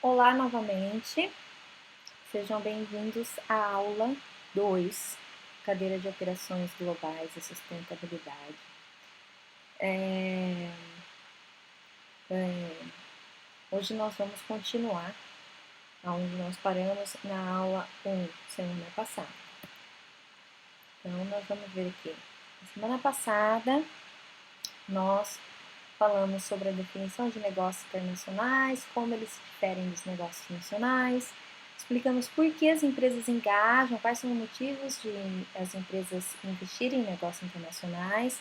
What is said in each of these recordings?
Olá novamente, sejam bem-vindos à aula 2, cadeira de operações globais e sustentabilidade. Hoje nós vamos continuar onde nós paramos na aula 1, semana passada. Então, nós vamos ver aqui. Na semana passada, nós falamos sobre a definição de negócios internacionais, como eles se diferem dos negócios nacionais, explicamos por que as empresas engajam, quais são os motivos de as empresas investirem em negócios internacionais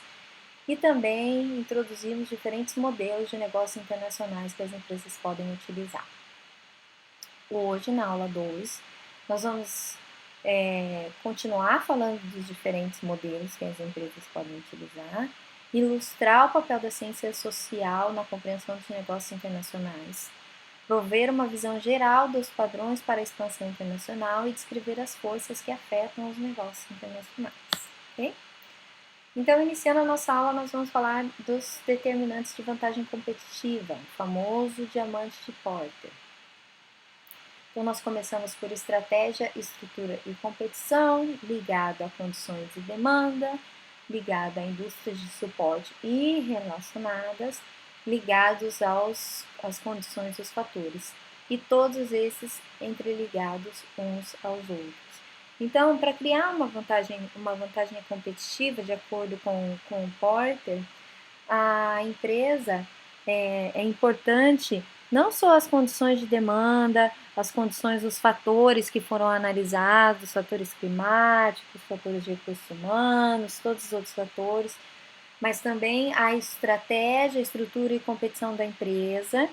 e também introduzimos diferentes modelos de negócios internacionais que as empresas podem utilizar. Hoje, na aula 2, nós vamos continuar falando dos diferentes modelos que as empresas podem utilizar, ilustrar o papel da ciência social na compreensão dos negócios internacionais, prover uma visão geral dos padrões para a expansão internacional e descrever as forças que afetam os negócios internacionais. Okay? Então, iniciando a nossa aula, nós vamos falar dos determinantes de vantagem competitiva, o famoso diamante de Porter. Então, nós começamos por estratégia, estrutura e competição, ligado a condições de demanda, ligado a indústrias de suporte e relacionadas, ligados às condições dos fatores, e todos esses entreligados uns aos outros. Então, para criar uma vantagem competitiva, de acordo com o Porter, a empresa é importante não só as condições de demanda, as condições, os fatores que foram analisados, fatores climáticos, fatores de recursos humanos, todos os outros fatores, mas também a estratégia, estrutura e competição da empresa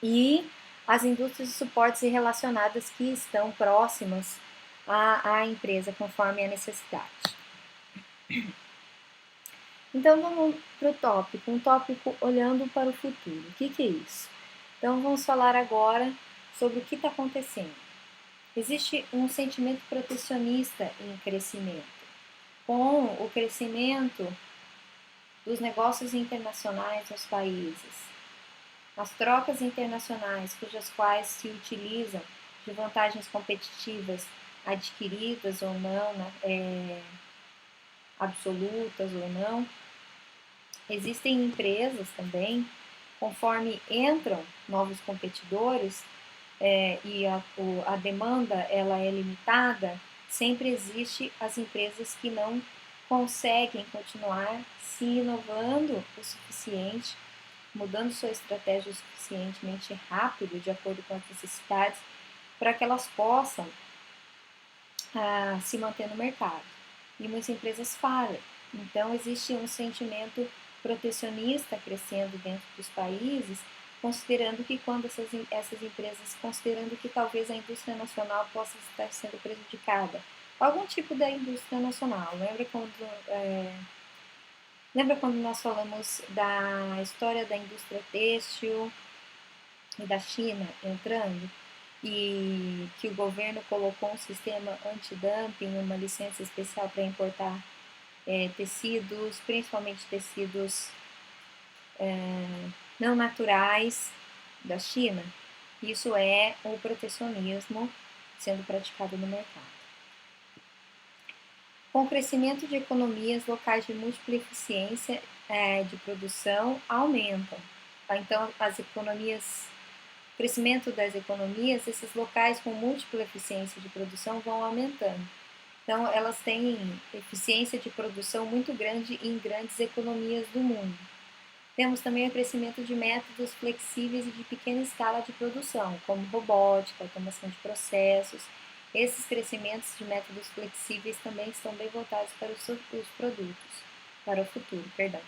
e as indústrias de suportes e relacionadas que estão próximas à empresa conforme a necessidade. Então vamos para o tópico, um tópico olhando para o futuro. O que é isso? Então vamos falar agora sobre o que está acontecendo. Existe um sentimento protecionista em crescimento. Com o crescimento dos negócios internacionais nos países, as trocas internacionais cujas quais se utilizam de vantagens competitivas adquiridas ou não, absolutas ou não, existem empresas também, conforme entram novos competidores e a demanda ela é limitada, sempre existe as empresas que não conseguem continuar se inovando o suficiente, mudando sua estratégia suficientemente rápido, de acordo com as necessidades, para que elas possam se manter no mercado. E muitas empresas falham. Então, existe um sentimento protecionista crescendo dentro dos países, considerando que quando essas empresas, considerando que talvez a indústria nacional possa estar sendo prejudicada, algum tipo da indústria nacional. Lembra quando nós falamos da história da indústria têxtil e da China entrando? E que o governo colocou um sistema anti-dumping, uma licença especial para importar tecidos, principalmente tecidos não naturais da China. Isso é o protecionismo sendo praticado no mercado. Com o crescimento de economias locais de múltipla eficiência de produção aumentam. Então, o crescimento das economias, esses locais com múltipla eficiência de produção vão aumentando. Então, elas têm eficiência de produção muito grande em grandes economias do mundo. Temos também o crescimento de métodos flexíveis e de pequena escala de produção, como robótica, automação de processos. Esses crescimentos de métodos flexíveis também estão bem voltados para os produtos, para o futuro, perdão.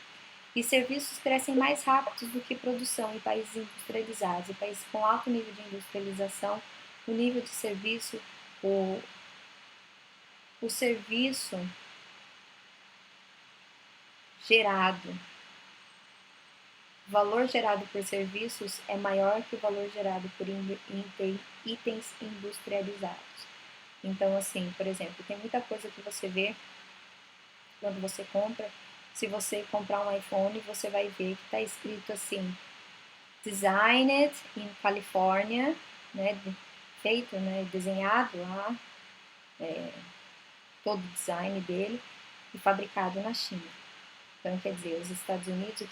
E serviços crescem mais rápidos do que produção em países industrializados. Em países com alto nível de industrialização, o nível de serviço, o serviço gerado, o valor gerado por serviços é maior que o valor gerado por itens industrializados. Então, assim, por exemplo, tem muita coisa que você vê quando você compra. Se você comprar um iPhone, você vai ver que está escrito assim, designed in California, né, feito, né, desenhado lá, todo o design dele, e fabricado na China. Então, quer dizer, os Estados Unidos,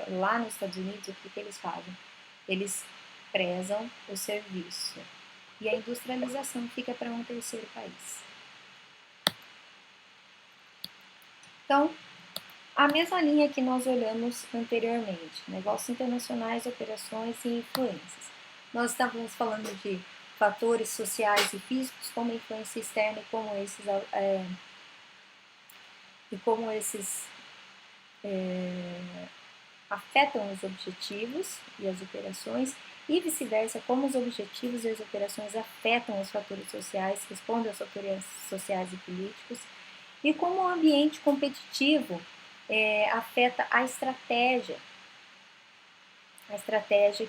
lá nos Estados Unidos, o que eles fazem? Eles prezam o serviço. E a industrialização fica para um terceiro país. Então, a mesma linha que nós olhamos anteriormente, negócios internacionais, operações e influências. Nós estávamos falando de fatores sociais e físicos como influência externa e como esses afetam os objetivos e as operações e vice-versa, como os objetivos e as operações afetam os fatores sociais, respondem aos fatores sociais e políticos, e como o ambiente competitivo afeta a estratégia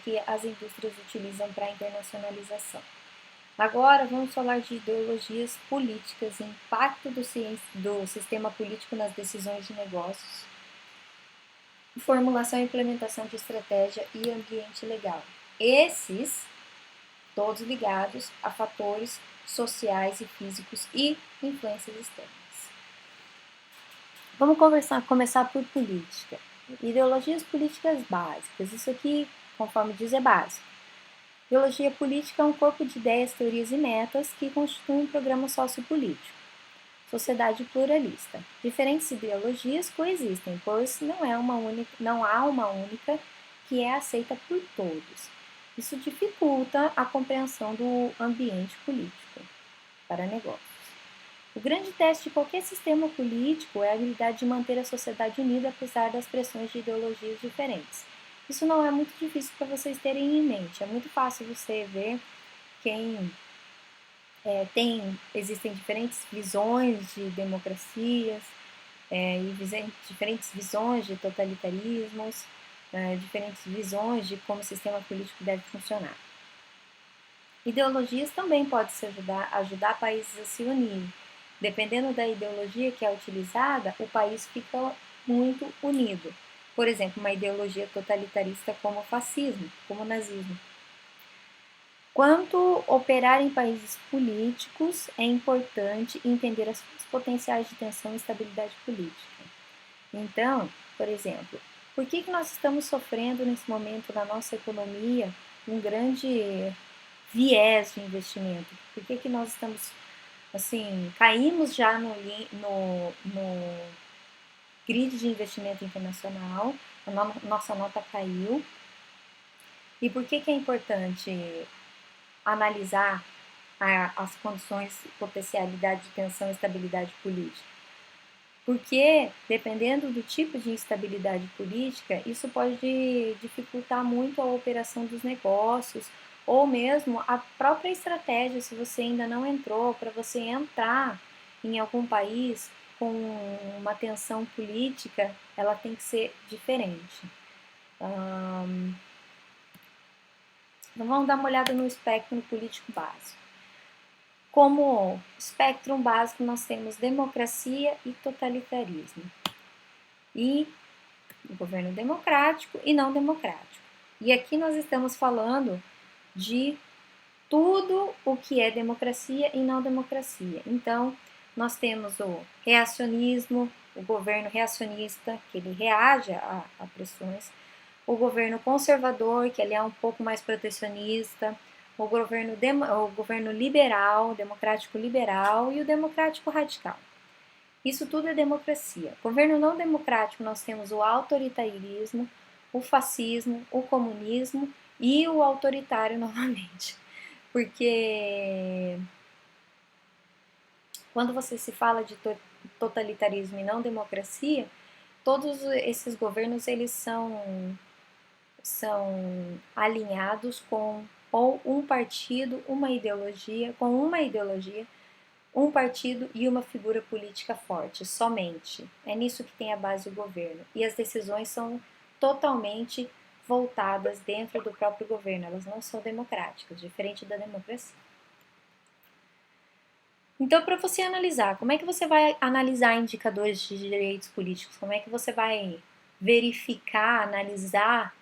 que as indústrias utilizam para a internacionalização. Agora vamos falar de ideologias políticas e impacto do sistema político nas decisões de negócios, formulação e implementação de estratégia e ambiente legal. Esses, todos ligados a fatores sociais e físicos e influências externas. Vamos começar por política. Ideologias políticas básicas. Isso aqui, conforme diz, é básico. Ideologia política é um corpo de ideias, teorias e metas que constituem um programa sociopolítico. Sociedade pluralista. Diferentes ideologias coexistem, pois não há uma única que é aceita por todos. Isso dificulta a compreensão do ambiente político para negócios. O grande teste de qualquer sistema político é a habilidade de manter a sociedade unida apesar das pressões de ideologias diferentes. Isso não é muito difícil para vocês terem em mente. É muito fácil você ver existem diferentes visões de democracias e diferentes visões de totalitarismos, diferentes visões de como o sistema político deve funcionar. Ideologias também podem ajudar países a se unirem. Dependendo da ideologia que é utilizada, o país fica muito unido. Por exemplo, uma ideologia totalitarista como o fascismo, como o nazismo. Quanto operar em países políticos, é importante entender as potenciais de tensão e estabilidade política. Então, por exemplo, por que nós estamos sofrendo nesse momento na nossa economia um grande viés de investimento? Por que nós estamos, caímos já no grid de investimento internacional, a nossa nota caiu. E por que é importante analisar as condições, potencialidade de tensão e estabilidade política? Porque, dependendo do tipo de instabilidade política, isso pode dificultar muito a operação dos negócios ou mesmo a própria estratégia, se você ainda não entrou, para você entrar em algum país com uma tensão política, ela tem que ser diferente. Então, vamos dar uma olhada no espectro político básico. Como espectro básico, nós temos democracia e totalitarismo. E governo democrático e não democrático. E aqui nós estamos falando de tudo o que é democracia e não democracia. Então, nós temos o reacionismo, o governo reacionista, que ele reage a pressões, o governo conservador, que ele é um pouco mais protecionista, o governo liberal, democrático liberal e o democrático radical. Isso tudo é democracia. Governo não democrático, nós temos o autoritarismo, o fascismo, o comunismo e o autoritário novamente. Porque quando você se fala de totalitarismo e não democracia, todos esses governos eles são alinhados com ou um partido, uma ideologia, um partido e uma figura política forte, somente. É nisso que tem a base do governo. E as decisões são totalmente voltadas dentro do próprio governo, elas não são democráticas, diferente da democracia. Então, para você analisar, como é que você vai analisar indicadores de direitos políticos? Como é que você vai verificar, analisar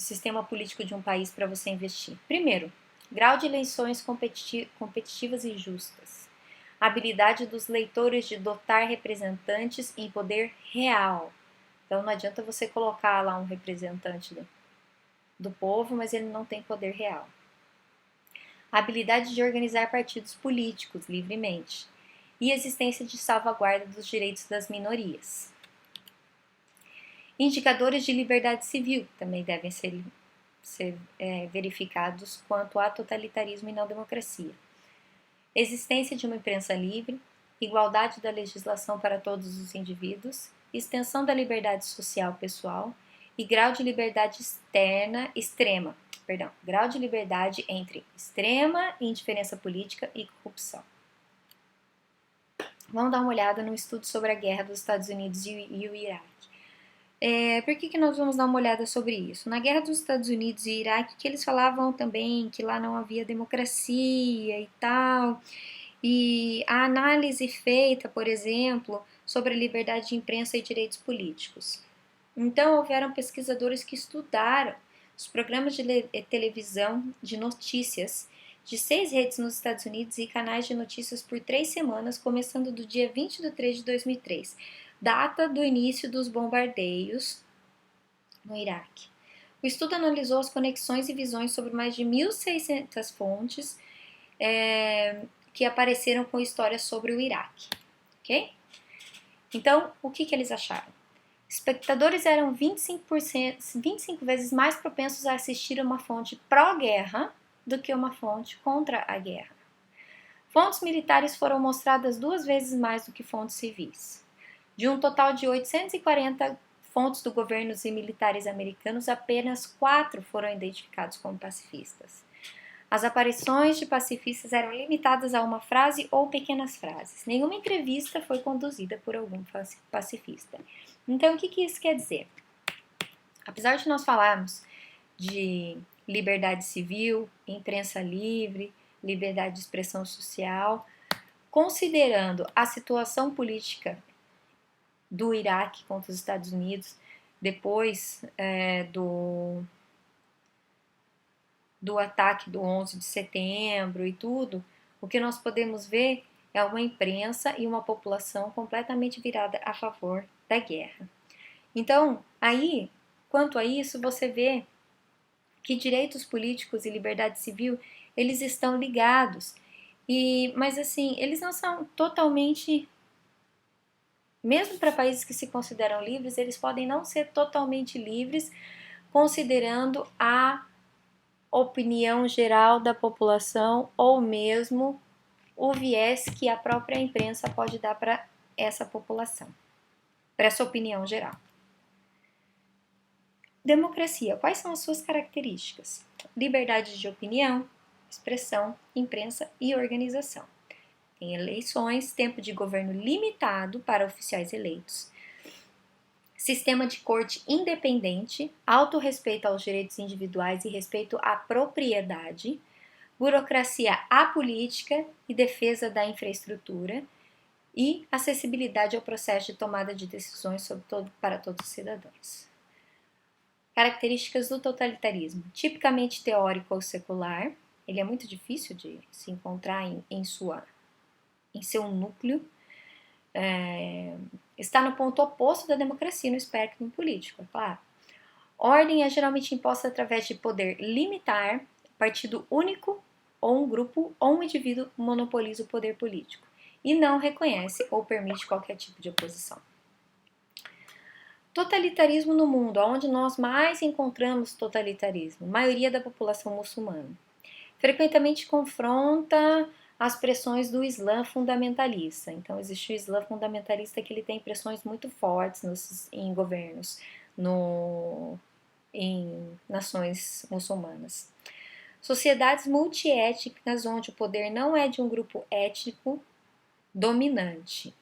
o sistema político de um país para você investir? Primeiro, grau de eleições competitivas e justas. Habilidade dos leitores de dotar representantes em poder real. Então não adianta você colocar lá um representante do povo, mas ele não tem poder real. Habilidade de organizar partidos políticos livremente. E existência de salvaguarda dos direitos das minorias. Indicadores de liberdade civil também devem ser verificados quanto a totalitarismo e não democracia. Existência de uma imprensa livre, igualdade da legislação para todos os indivíduos, extensão da liberdade social pessoal e grau de liberdade grau de liberdade entre extrema indiferença política e corrupção. Vamos dar uma olhada no estudo sobre a guerra dos Estados Unidos e o Iraque. Por que nós vamos dar uma olhada sobre isso? Na guerra dos Estados Unidos e Iraque, que eles falavam também que lá não havia democracia e tal, e a análise feita, por exemplo, sobre a liberdade de imprensa e direitos políticos. Então, houveram pesquisadores que estudaram os programas de televisão de notícias de 6 redes nos Estados Unidos e canais de notícias por 3 semanas, começando do dia 20 de 3 de 2003, data do início dos bombardeios no Iraque. O estudo analisou as conexões e visões sobre mais de 1.600 fontes que apareceram com histórias sobre o Iraque. Ok? Então, o que eles acharam? Espectadores eram 25 vezes mais propensos a assistir a uma fonte pró-guerra do que uma fonte contra a guerra. Fontes militares foram mostradas 2 vezes mais do que fontes civis. De um total de 840 fontes do governo e militares americanos, apenas 4 foram identificados como pacifistas. As aparições de pacifistas eram limitadas a uma frase ou pequenas frases. Nenhuma entrevista foi conduzida por algum pacifista. Então, o que isso quer dizer? Apesar de nós falarmos de liberdade civil, imprensa livre, liberdade de expressão social, considerando a situação política do Iraque contra os Estados Unidos, depois do ataque do 11 de setembro e tudo, o que nós podemos ver é uma imprensa e uma população completamente virada a favor da guerra. Então, aí, quanto a isso, você vê que direitos políticos e liberdade civil, eles estão ligados. Mas assim, eles não são totalmente, mesmo para países que se consideram livres, eles podem não ser totalmente livres, considerando a opinião geral da população ou mesmo o viés que a própria imprensa pode dar para essa população, para essa opinião geral. Democracia, quais são as suas características? Liberdade de opinião, expressão, imprensa e organização. Tem eleições, tempo de governo limitado para oficiais eleitos. Sistema de corte independente, autorrespeito aos direitos individuais e respeito à propriedade. Burocracia apolítica e defesa da infraestrutura. E acessibilidade ao processo de tomada de decisões para todos os cidadãos. Características do totalitarismo, tipicamente teórico ou secular, ele é muito difícil de se encontrar em seu núcleo, está no ponto oposto da democracia no espectro político, é claro. Ordem é geralmente imposta através de poder limitar, partido único ou um grupo ou um indivíduo monopoliza o poder político e não reconhece ou permite qualquer tipo de oposição. Totalitarismo no mundo, onde nós mais encontramos totalitarismo, maioria da população muçulmana. Frequentemente confronta as pressões do Islã fundamentalista. Então, existe o Islã fundamentalista que ele tem pressões muito fortes em governos, em nações muçulmanas. Sociedades multiétnicas, onde o poder não é de um grupo étnico dominante.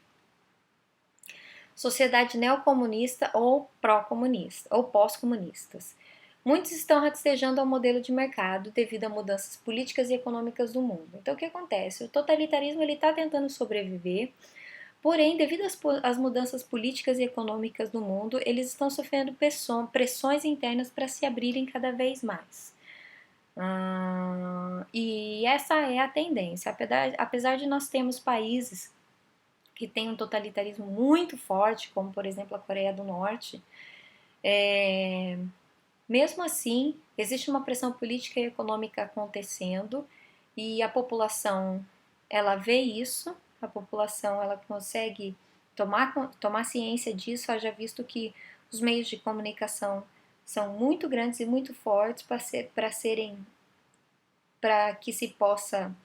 Sociedade neocomunista ou pró-comunista, ou pós-comunistas. Muitos estão rastejando ao modelo de mercado devido a mudanças políticas e econômicas do mundo. Então, o que acontece? O totalitarismo está tentando sobreviver Porém, devido às mudanças políticas e econômicas no mundo, eles estão sofrendo pressões internas para se abrirem cada vez mais. E essa é a tendência. Apesar de nós termos países que têm um totalitarismo muito forte, como por exemplo a Coreia do Norte, mesmo assim, existe uma pressão política e econômica acontecendo e a população, ela vê isso, a população ela consegue tomar ciência disso, haja visto que os meios de comunicação são muito grandes e muito fortes para que se possa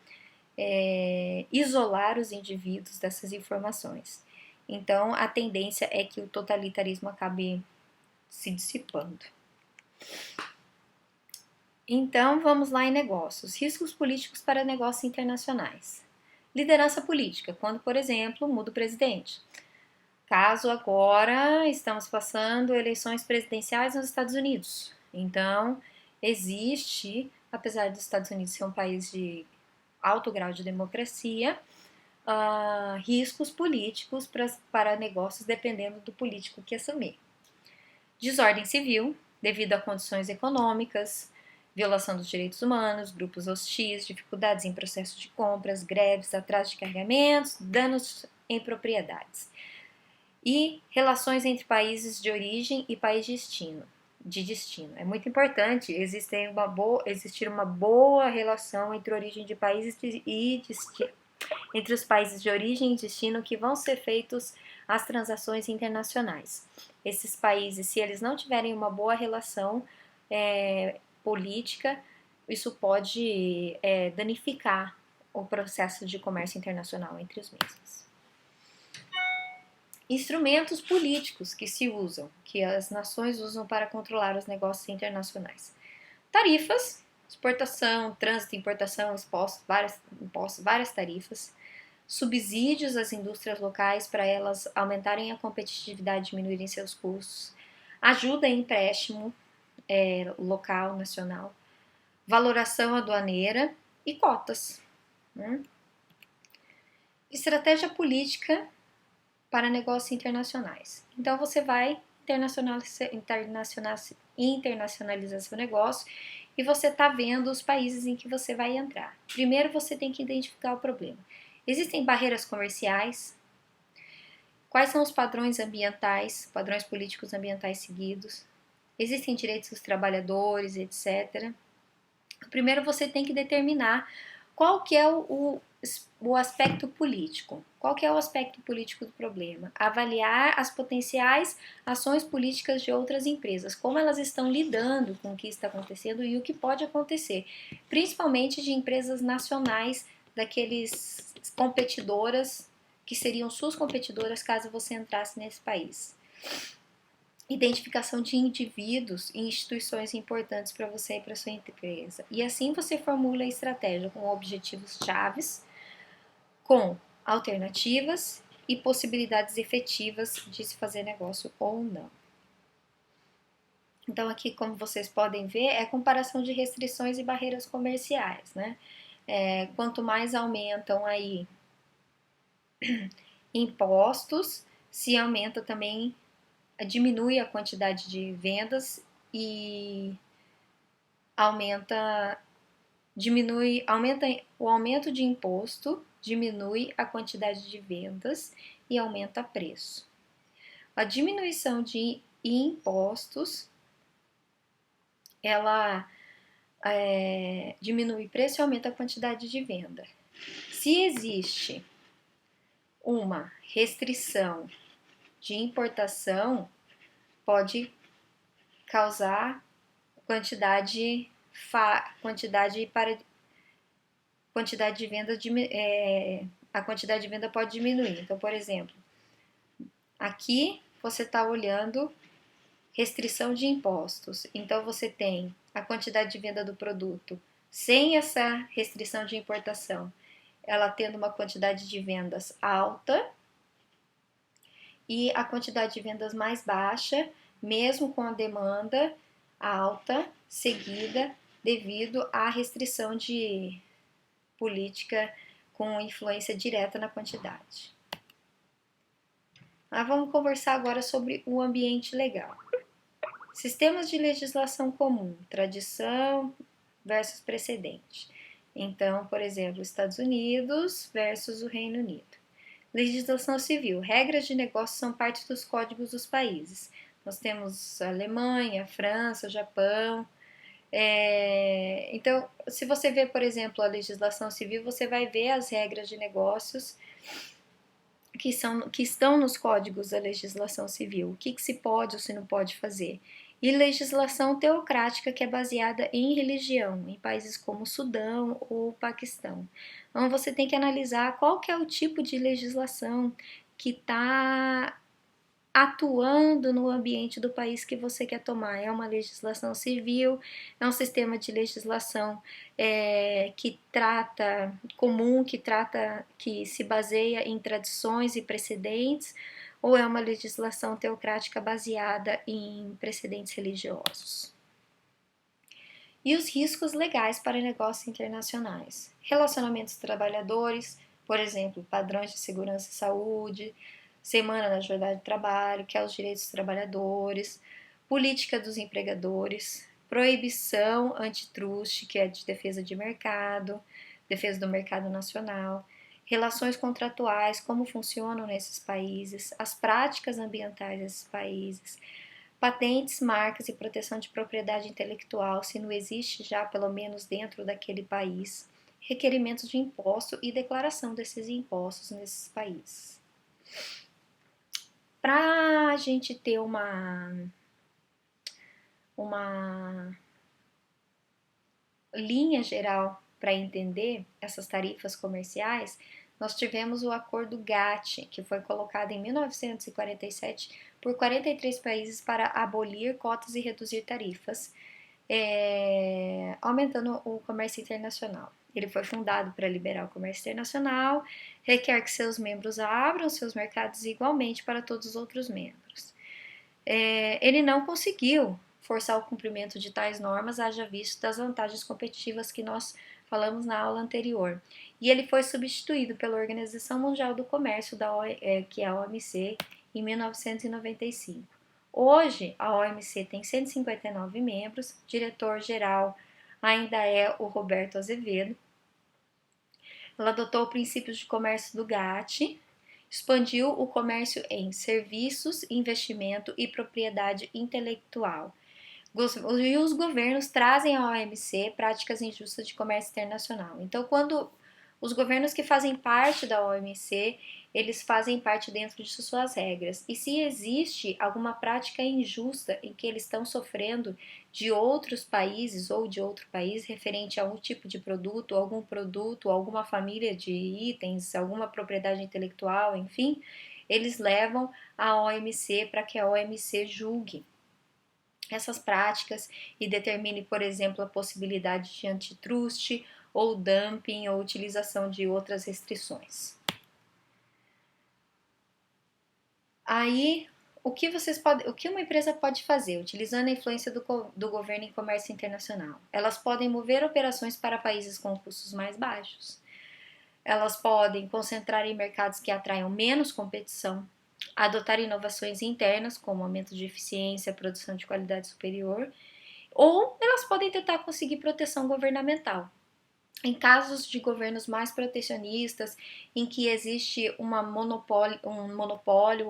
isolar os indivíduos dessas informações. Então, a tendência é que o totalitarismo acabe se dissipando. Então, vamos lá em negócios. Riscos políticos para negócios internacionais. Liderança política, quando, por exemplo, muda o presidente. Caso agora estamos passando eleições presidenciais nos Estados Unidos. Então, existe, apesar dos Estados Unidos ser um país de alto grau de democracia, riscos políticos para negócios dependendo do político que assumir. Desordem civil, devido a condições econômicas, violação dos direitos humanos, grupos hostis, dificuldades em processo de compras, greves, atraso de carregamentos, danos em propriedades. E relações entre países de origem e país de destino. É muito importante existir uma boa relação entre origem de países e destino, entre os países de origem e destino que vão ser feitos as transações internacionais. Esses países, se eles não tiverem uma boa relação política, isso pode danificar o processo de comércio internacional entre os mesmos. Instrumentos políticos que se usam, que as nações usam para controlar os negócios internacionais. Tarifas, exportação, trânsito, importação, várias tarifas. Subsídios às indústrias locais para elas aumentarem a competitividade e diminuírem seus custos. Ajuda em empréstimo local, nacional. Valoração aduaneira e cotas. Estratégia política para negócios internacionais. Então, você vai internacionalizar seu negócio e você está vendo os países em que você vai entrar. Primeiro, você tem que identificar o problema. Existem barreiras comerciais? Quais são os padrões ambientais, padrões políticos ambientais seguidos? Existem direitos dos trabalhadores, etc. Primeiro, você tem que determinar qual que é o aspecto político. Qual que é o aspecto político do problema? Avaliar as potenciais ações políticas de outras empresas, como elas estão lidando com o que está acontecendo e o que pode acontecer, principalmente de empresas nacionais, daqueles competidoras que seriam suas competidoras caso você entrasse nesse país. Identificação de indivíduos e instituições importantes para você e para sua empresa. E assim você formula a estratégia com objetivos chaves, com alternativas e possibilidades efetivas de se fazer negócio ou não. Então aqui, como vocês podem ver, é comparação de restrições e barreiras comerciais, né? Quanto mais aumentam aí impostos, se aumenta também, diminui a quantidade de vendas e aumenta o aumento de imposto, diminui a quantidade de vendas e aumenta o preço. A diminuição de impostos, ela diminui o preço e aumenta a quantidade de venda. Se existe uma restrição de importação, pode causar quantidade de venda, a quantidade de venda pode diminuir. Então, por exemplo, aqui você está olhando restrição de impostos. Então, você tem a quantidade de venda do produto sem essa restrição de importação, ela tendo uma quantidade de vendas alta e a quantidade de vendas mais baixa, mesmo com a demanda alta, seguida devido à restrição de política com influência direta na quantidade. Mas vamos conversar agora sobre o ambiente legal. Sistemas de legislação comum, tradição versus precedente. Então, por exemplo, Estados Unidos versus o Reino Unido. Legislação civil. Regras de negócio são parte dos códigos dos países. Nós temos a Alemanha, a França, o Japão. Então, se você vê, por exemplo, a legislação civil, você vai ver as regras de negócios que estão nos códigos da legislação civil. O que se pode ou se não pode fazer. E legislação teocrática, que é baseada em religião, em países como Sudão ou Paquistão. Então, você tem que analisar qual que é o tipo de legislação que está atuando no ambiente do país que você quer tomar. É uma legislação civil, é um sistema de legislação que trata comum, que se baseia em tradições e precedentes, ou é uma legislação teocrática baseada em precedentes religiosos? E os riscos legais para negócios internacionais. Relacionamentos de trabalhadores, por exemplo, padrões de segurança e saúde, Semana da Jornada de Trabalho, que é os direitos dos trabalhadores, política dos empregadores, proibição antitruste, que é de defesa de mercado, defesa do mercado nacional, relações contratuais, como funcionam nesses países, as práticas ambientais desses países, patentes, marcas e proteção de propriedade intelectual, se não existe já pelo menos dentro daquele país, requerimentos de imposto e declaração desses impostos nesses países. Para a gente ter uma linha geral para entender essas tarifas comerciais, nós tivemos o Acordo GATT, que foi colocado em 1947 por 43 países para abolir cotas e reduzir tarifas, aumentando o comércio internacional. Ele foi fundado para liberar o comércio internacional, requer que seus membros abram seus mercados igualmente para todos os outros membros. Ele não conseguiu forçar o cumprimento de tais normas, haja visto das vantagens competitivas que nós falamos na aula anterior. E ele foi substituído pela Organização Mundial do Comércio, que é a OMC, em 1995. Hoje, a OMC tem 159 membros, diretor-geral ainda é o Roberto Azevedo. Ela adotou princípios de comércio do GATT, expandiu o comércio em serviços, investimento e propriedade intelectual. E os governos trazem à OMC práticas injustas de comércio internacional. Então, quando os governos que fazem parte da OMC, eles fazem parte dentro de suas regras. E se existe alguma prática injusta em que eles estão sofrendo de outros países ou de outro país referente a um tipo de produto, alguma família de itens, alguma propriedade intelectual, enfim, eles levam a OMC para que a OMC julgue essas práticas e determine, por exemplo, a possibilidade de antitruste ou dumping ou utilização de outras restrições. Aí, o que uma empresa pode fazer utilizando a influência do governo em comércio internacional? Elas podem mover operações para países com custos mais baixos. Elas podem concentrar em mercados que atraiam menos competição, adotar inovações internas, como aumento de eficiência, produção de qualidade superior, ou elas podem tentar conseguir proteção governamental. Em casos de governos mais protecionistas, em que existe um monopólio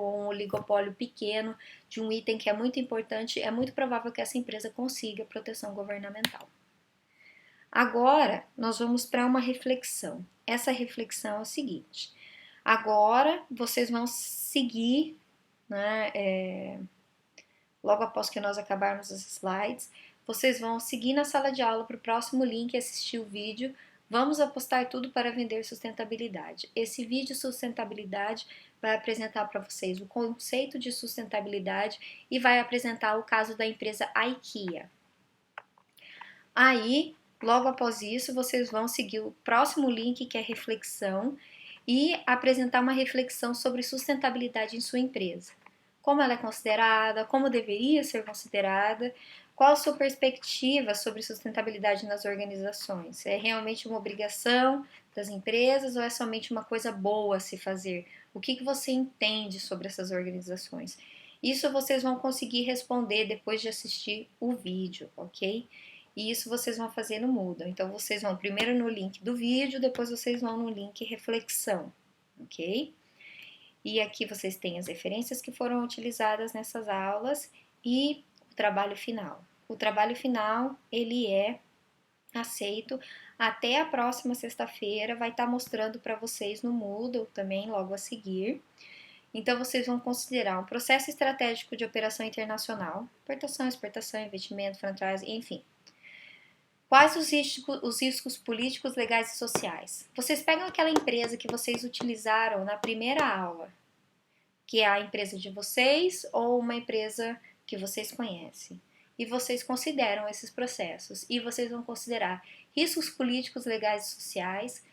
ou um oligopólio pequeno de um item que é muito importante, é muito provável que essa empresa consiga proteção governamental. Agora, nós vamos para uma reflexão. Essa reflexão é o seguinte: agora vocês vão seguir, né, logo após que nós acabarmos os slides, vocês vão seguir na sala de aula para o próximo link e assistir o vídeo. Vamos apostar tudo para vender sustentabilidade. Esse vídeo sustentabilidade vai apresentar para vocês o conceito de sustentabilidade e vai apresentar o caso da empresa IKEA. Aí, logo após isso, vocês vão seguir o próximo link, que é reflexão, e apresentar uma reflexão sobre sustentabilidade em sua empresa. Como ela é considerada, como deveria ser considerada, qual a sua perspectiva sobre sustentabilidade nas organizações? É realmente uma obrigação? das empresas ou é somente uma coisa boa a se fazer? O que você entende sobre essas organizações? Isso vocês vão conseguir responder depois de assistir o vídeo, ok? E isso vocês vão fazer no Moodle. Então, vocês vão primeiro no link do vídeo, depois vocês vão no link reflexão, ok? E aqui vocês têm as referências que foram utilizadas nessas aulas e o trabalho final. O trabalho final, ele é aceito até a próxima sexta-feira, vai estar mostrando para vocês no Moodle também logo a seguir. Então, vocês vão considerar um processo estratégico de operação internacional, importação, exportação, investimento, franchise, enfim. Quais os riscos políticos, legais e sociais? Vocês pegam aquela empresa que vocês utilizaram na primeira aula, que é a empresa de vocês ou uma empresa que vocês conhecem, e vocês consideram esses processos, e vocês vão considerar riscos políticos, legais e sociais,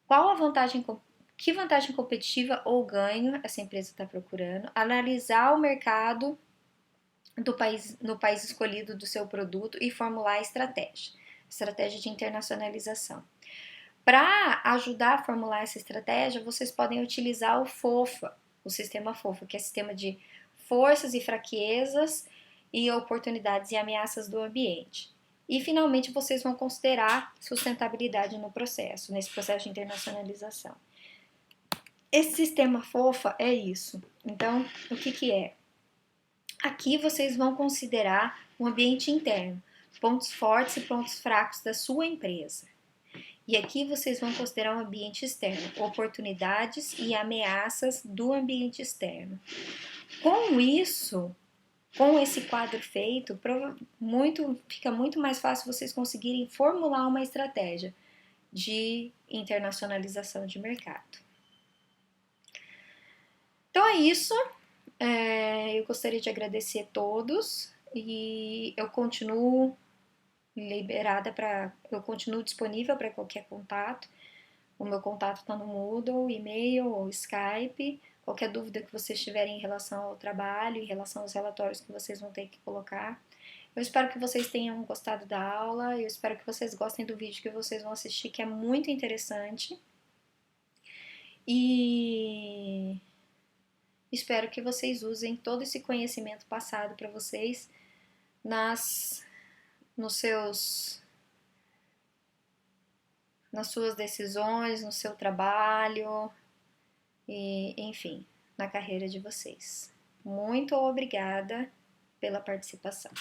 qual a vantagem, que vantagem competitiva ou ganho essa empresa está procurando, analisar o mercado no país escolhido do seu produto e formular a estratégia de internacionalização. Para ajudar a formular essa estratégia, vocês podem utilizar o FOFA, o sistema FOFA, que é sistema de forças e fraquezas e oportunidades e ameaças do ambiente. E, finalmente, vocês vão considerar sustentabilidade no processo, nesse processo de internacionalização. Esse sistema FOFA é isso. Então, o que é? Aqui vocês vão considerar o ambiente interno, pontos fortes e pontos fracos da sua empresa. E aqui vocês vão considerar o ambiente externo, oportunidades e ameaças do ambiente externo. Com isso, com esse quadro feito, fica muito mais fácil vocês conseguirem formular uma estratégia de internacionalização de mercado. Então é isso. Eu gostaria de agradecer a todos e eu continuo disponível para qualquer contato. O meu contato está no Moodle, e-mail ou Skype. Qualquer dúvida que vocês tiverem em relação ao trabalho, em relação aos relatórios que vocês vão ter que colocar. Eu espero que vocês tenham gostado da aula, eu espero que vocês gostem do vídeo que vocês vão assistir, que é muito interessante. E espero que vocês usem todo esse conhecimento passado para vocês nas suas decisões, no seu trabalho e, enfim, na carreira de vocês. Muito obrigada pela participação.